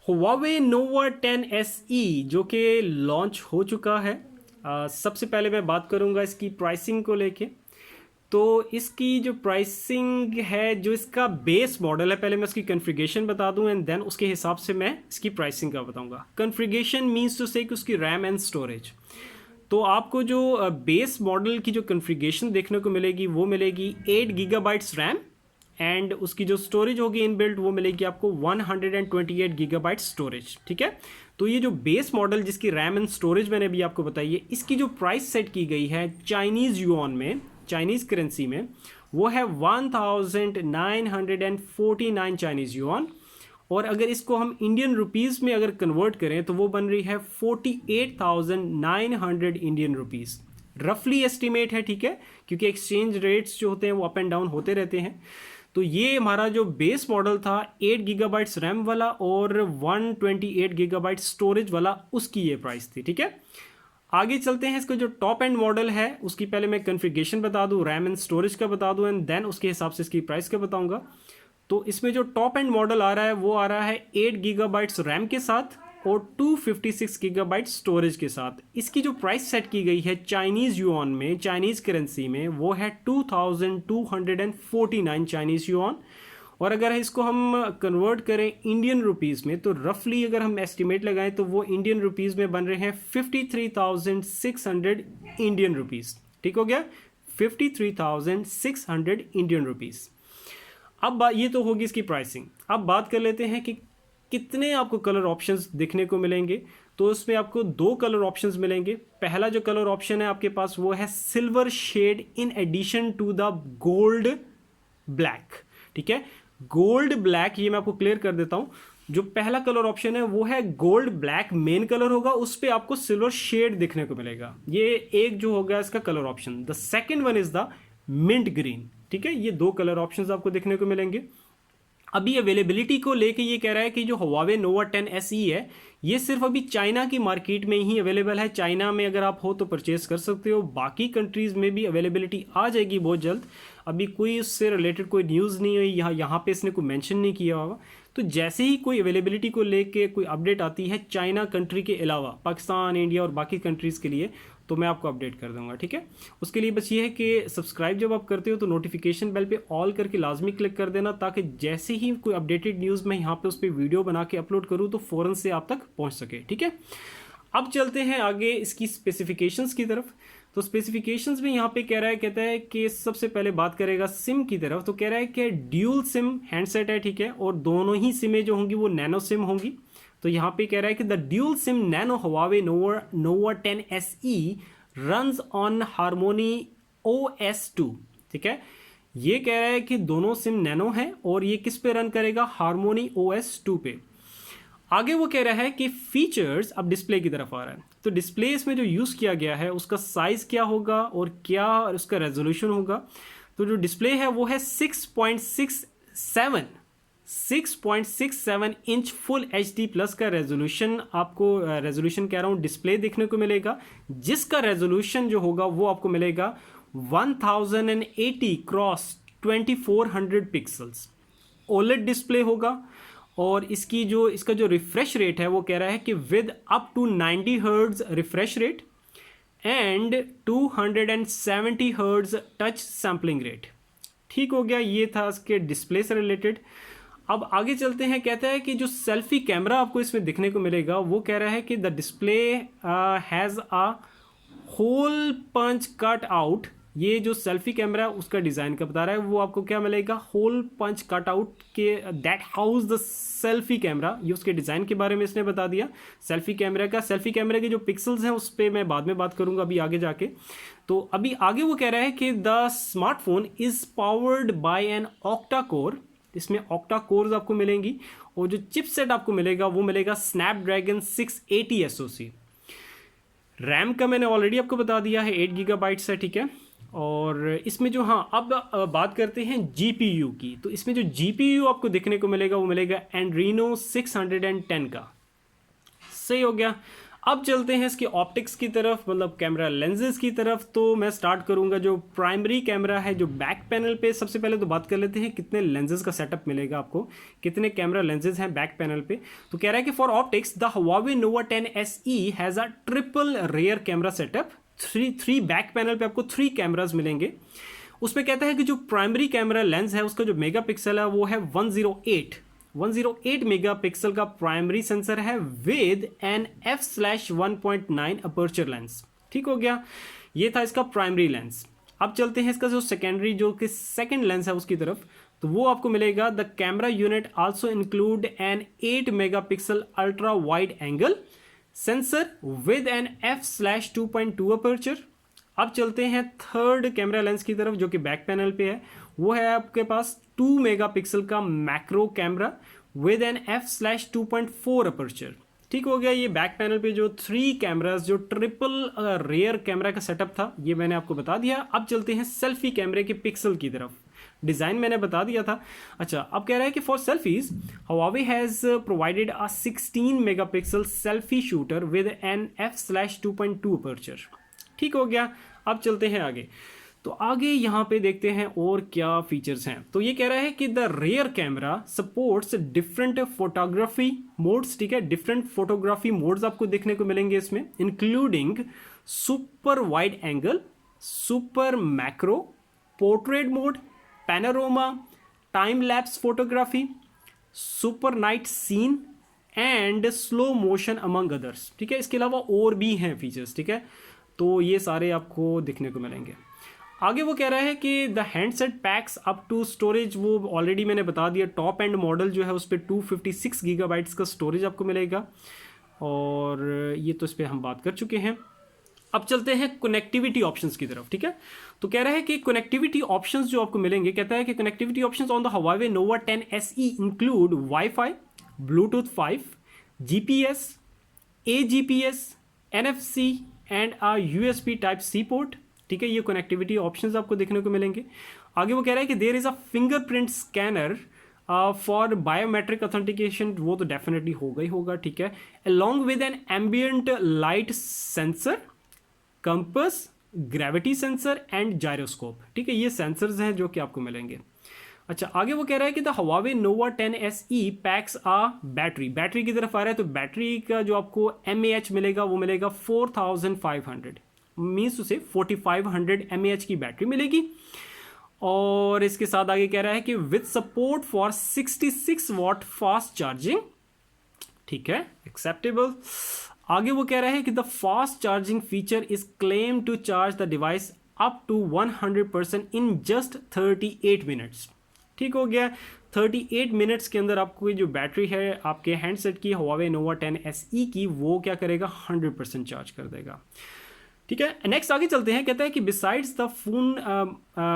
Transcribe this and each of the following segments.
Huawei Nova 10 SE जो कि launch हो चुका है। सबसे पहले मैं बात करूंगा इसकी प्राइसिंग को लेके। तो इसकी जो प्राइसिंग है, जो इसका बेस मॉडल है, पहले मैं उसकी कन्फिगरेशन बता दूं एंड देन उसके हिसाब से मैं इसकी प्राइसिंग का बताऊंगा। कन्फिगरेशन मीन्स टू से कि उसकी रैम एंड स्टोरेज। तो आपको जो बेस मॉडल की जो कन्फिगरेशन देखने को मिलेगी वो मिलेगी 8 GB रैम एंड उसकी जो स्टोरेज होगी इनबिल्ट वो मिलेगी आपको 128 GB स्टोरेज। ठीक है, तो ये जो बेस मॉडल जिसकी रैम एंड स्टोरेज मैंने अभी आपको बताई है, इसकी जो प्राइस सेट की गई है चाइनीज़ युआन में, चाइनीज़ करेंसी में, वो है 1949 चाइनीज़ युआन। और अगर इसको हम इंडियन रुपीज़ में अगर कन्वर्ट करें तो वो बन रही है 48,900 इंडियन रुपीज़। रफली एस्टिमेट है, ठीक है, क्योंकि एक्सचेंज रेट्स जो होते हैं वो अप एंड डाउन होते रहते हैं। तो ये हमारा जो बेस मॉडल था 8 GB रैम वाला और 128 GB स्टोरेज वाला, उसकी ये प्राइस थी। ठीक है, आगे चलते हैं। इसका जो टॉप एंड मॉडल है उसकी पहले मैं कन्फिगरेशन बता दूं, रैम एंड स्टोरेज का बता दूं एंड देन उसके हिसाब से इसकी प्राइस का बताऊंगा। तो इसमें जो टॉप एंड मॉडल आ रहा है वो आ रहा है 8 GB रैम के साथ और 256 GB स्टोरेज के साथ। इसकी जो प्राइस सेट की गई है चाइनीज़ युआन में, चाइनीज़ करेंसी में, वो है 2249 चाइनीज़ युआन। और अगर इसको हम कन्वर्ट करें इंडियन रुपीज़ में तो रफली अगर हम एस्टिमेट लगाएं तो वो इंडियन रुपीज़ में बन रहे हैं 53,600 इंडियन रुपीज़। ठीक हो गया, 53,600 इंडियन रुपीज़। अब ये तो होगी इसकी प्राइसिंग। अब बात कर लेते हैं कि कितने आपको कलर ऑप्शंस देखने को मिलेंगे। तो उसमें आपको 2 कलर ऑप्शंस मिलेंगे। पहला जो कलर ऑप्शन है आपके पास वो है silver shade in addition to the gold black. ठीक है, गोल्ड ब्लैक, ये मैं आपको क्लियर कर देता हूं। जो पहला कलर ऑप्शन है वो है गोल्ड ब्लैक, मेन कलर होगा, उस पर आपको सिल्वर शेड देखने को मिलेगा। ये एक जो होगा इसका colour option. The second one is the mint green. ठीक है, ये 2 कलर ऑप्शंस आपको देखने को मिलेंगे। अभी अवेलेबिलिटी को लेके ये कह रहा है कि जो Huawei Nova 10 SE है ये सिर्फ अभी चाइना की मार्केट में ही अवेलेबल है। चाइना में अगर आप हो तो परचेस कर सकते हो, बाकी कंट्रीज़ में भी अवेलेबिलिटी आ जाएगी बहुत जल्द। अभी कोई उससे रिलेटेड कोई न्यूज़ नहीं हुई, यहाँ पे इसने कोई मेंशन नहीं किया होगा। तो जैसे ही कोई अवेलेबिलिटी को लेके कोई अपडेट आती है चाइना कंट्री के अलावा, पाकिस्तान, इंडिया और बाकी कंट्रीज़ के लिए, तो मैं आपको अपडेट कर दूंगा। ठीक है, उसके लिए बस ये है कि सब्सक्राइब जब आप करते हो तो नोटिफिकेशन बेल पे ऑल करके लाजमी क्लिक कर देना, ताकि जैसे ही कोई अपडेटेड न्यूज़ मैं यहाँ पे उस पर वीडियो बना के अपलोड करूँ तो फ़ौरन से आप तक पहुँच सके। ठीक है, अब चलते हैं आगे इसकी स्पेसिफिकेशंस की तरफ। तो स्पेसिफिकेशंस में यहाँ पे कह रहा है, कहता है कि सबसे पहले बात करेगा सिम की तरफ। तो कह रहा है कि ड्यूल सिम हैंडसेट है। ठीक है, और दोनों ही सिमें जो होंगी वो नैनो सिम होंगी। तो यहाँ पे कह रहा है कि the dual SIM nano Huawei Nova 10 SE runs on harmony OS 2। ठीक है, ये कह रहा है कि दोनों सिम नैनो है और ये किस पे रन करेगा, हारमोनी OS 2 पे। आगे वो कह रहा है कि फीचर्स, अब डिस्प्ले की तरफ आ रहा है। तो डिस्प्ले इसमें जो यूज़ किया गया है उसका साइज़ क्या होगा और क्या उसका रेजोल्यूशन होगा। तो जो डिस्प्ले है वो है 6.67 इंच फुल HD प्लस का रेजोल्यूशन, आपको रेजोल्यूशन कह रहा हूँ, डिस्प्ले देखने को मिलेगा, जिसका रेजोल्यूशन जो होगा वो आपको मिलेगा 1080 क्रॉस 2400 पिक्सल्स। OLED डिस्प्ले होगा और इसका जो रिफ्रेश रेट है वो कह रहा है कि with up to 90 hertz refresh rate and 270 hertz touch sampling rate. ठीक हो गया, ये था इसके डिस्प्ले से रिलेटेड। अब आगे चलते हैं। कहता है कि जो सेल्फी कैमरा आपको इसमें दिखने को मिलेगा वो कह रहा है कि the display has a hole punch cut out. ये जो सेल्फी कैमरा उसका डिज़ाइन का बता रहा है, वो आपको क्या मिलेगा, होल पंच कट आउट के that house the selfie camera. ये उसके डिज़ाइन के बारे में इसने बता दिया। सेल्फी कैमरे के जो पिक्सल्स हैं उस पर मैं बाद में बात करूंगा अभी आगे जाके। तो अभी आगे वो कह रहा है कि the smartphone is powered by an octa core. इसमें ऑक्टा कोर्स आपको मिलेंगी और जो चिपसेट आपको मिलेगा वो मिलेगा स्नैपड्रैगन 680 SoC। रैम का मैंने ऑलरेडी आपको बता दिया है 8 GB है। ठीक है, और इसमें जो, हाँ, अब बात करते हैं GPU की। तो इसमें जो GPU आपको देखने को मिलेगा वो मिलेगा एंड्रीनो 610 का। सही हो गया। अब चलते हैं इसकी ऑप्टिक्स की तरफ, मतलब कैमरा लेंसेज की तरफ। तो मैं स्टार्ट करूंगा जो प्राइमरी कैमरा है जो बैक पैनल पे। सबसे पहले तो बात कर लेते हैं कितने लेंसेज का सेटअप मिलेगा आपको, कितने कैमरा लेंसेज हैं बैक पैनल पे। तो कह रहा है कि for optics the Huawei Nova 10 SE has a triple rare camera setup. Three back panel पे आपको 3 कैमराज मिलेंगे। उसमें कहता है कि जो प्राइमरी कैमरा लेंस है उसका जो मेगा पिक्सल है वो है 108 मेगापिक्सल का प्राइमरी सेंसर है with an f/1.9 aperture lens. ठीक हो गया, ये था इसका प्राइमरी लेंस। अब चलते हैं इसका जो सेकेंडरी, जो कि सेकेंड लेंस है उसकी तरफ। तो वो आपको मिलेगा the camera unit also include an 8 megapixel ultra wide angle sensor with an f/2.2 aperture. अब चलते हैं थर्ड कैमरा लेंस की तरफ जो कि बैक पैनल पे है। वो है आपके पास 2 मेगापिक्सल का macro camera with an f/2.4 aperture. ठीक हो गया, ये बैक पैनल पे जो 3 कैमरास, जो ट्रिपल रेयर कैमरा का सेटअप था, ये मैंने आपको बता दिया। अब चलते हैं सेल्फी कैमरे के पिक्सल की तरफ। डिज़ाइन मैंने बता दिया था। अच्छा, अब कह रहा है कि for selfies Huawei has provided a 16 megapixel selfie shooter with an f/2.2 aperture. ठीक हो गया, अब चलते हैं आगे। तो आगे यहाँ पे देखते हैं और क्या फीचर्स हैं। तो ये कह रहा है कि the rare camera supports different photography modes. ठीक है, डिफरेंट फोटोग्राफी मोड्स आपको देखने को मिलेंगे इसमें, including super wide angle, super macro, portrait mode, panorama, time lapse photography, super night scene and slow motion among others. ठीक है, इसके अलावा और भी हैं फीचर्स। ठीक है, तो ये सारे आपको देखने को मिलेंगे। आगे वो कह रहा है कि the handset packs up to storage, वो ऑलरेडी मैंने बता दिया, टॉप एंड मॉडल जो है उस पर 256 गीगाबाइट्स का स्टोरेज आपको मिलेगा, और ये तो इस पर हम बात कर चुके हैं। अब चलते हैं कनेक्टिविटी ऑप्शंस की तरफ। ठीक है, तो कह रहा है कि कनेक्टिविटी ऑप्शंस जो आपको मिलेंगे, कहता है कि connectivity options on the Huawei Nova 10 SE include wifi, Bluetooth 5, GPS, AGPS, NFC and a USB Type-C port. ठीक है, ये कनेक्टिविटी ऑप्शंस आपको देखने को मिलेंगे। आगे वो कह रहा है कि there is a fingerprint scanner for biometric authentication, वो तो डेफिनेटली होगा ही होगा। ठीक है, along with an ambient light sensor, compass, gravity sensor and gyroscope. ठीक है, ये सेंसर्स हैं जो कि आपको मिलेंगे। अच्छा, आगे वो कह रहा है कि the Huawei Nova 10 SE packs a battery की तरफ आ रहा है। तो बैटरी का जो आपको mAh मिलेगा वो मिलेगा 4500, मीन्स उसे 4500 mAh की बैटरी मिलेगी। और इसके साथ आगे कह रहा है कि with support for 66 watt fast charging. ठीक है, एक्सेप्टेबल। आगे वो कह रहा है कि the fast charging feature is claim to charge the device up to 100% in just 38 minutes. ठीक हो गया, 38 मिनट्स के अंदर आपको ये जो बैटरी है आपके हैंडसेट की Huawei Nova 10 SE की, वो क्या करेगा, 100% चार्ज कर देगा। ठीक है, नेक्स्ट आगे चलते हैं। कहता है कि बिसाइड्स द फोन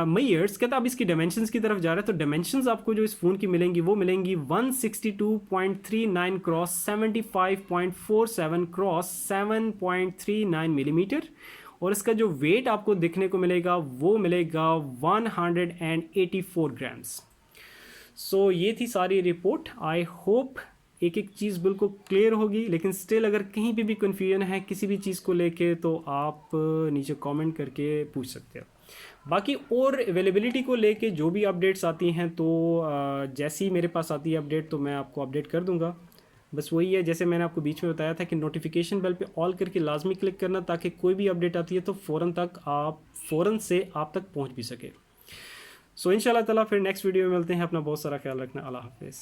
मेयर्स, कहता है अब इसकी डायमेंशंस की तरफ जा रहा है। तो डायमेंशंस आपको जो इस फोन की मिलेंगी वो मिलेंगी 162.39 क्रॉस 75.47 क्रॉस 7.39 मिलीमीटर, और इसका जो वेट आपको देखने को मिलेगा वो मिलेगा 184 ग्राम्स। सो ये थी सारी रिपोर्ट। आई होप एक एक चीज़ बिल्कुल क्लियर होगी, लेकिन स्टिल अगर कहीं पे भी कन्फ्यूजन है किसी भी चीज़ को लेके तो आप नीचे कमेंट करके पूछ सकते हो। बाकी और अवेलेबिलिटी को लेके जो भी अपडेट्स आती हैं तो जैसे ही मेरे पास आती है अपडेट तो मैं आपको अपडेट कर दूंगा। बस वही है, जैसे मैंने आपको बीच में बताया था कि नोटिफिकेशन बेल पे ऑल करके लाजमी क्लिक करना, ताकि कोई भी अपडेट आती है तो फ़ौरन से आप तक पहुँच भी सके। सो इंशाल्लाह ताला फिर नेक्स्ट वीडियो में मिलते हैं। अपना बहुत सारा ख्याल रखना। अल्लाह हाफिज़।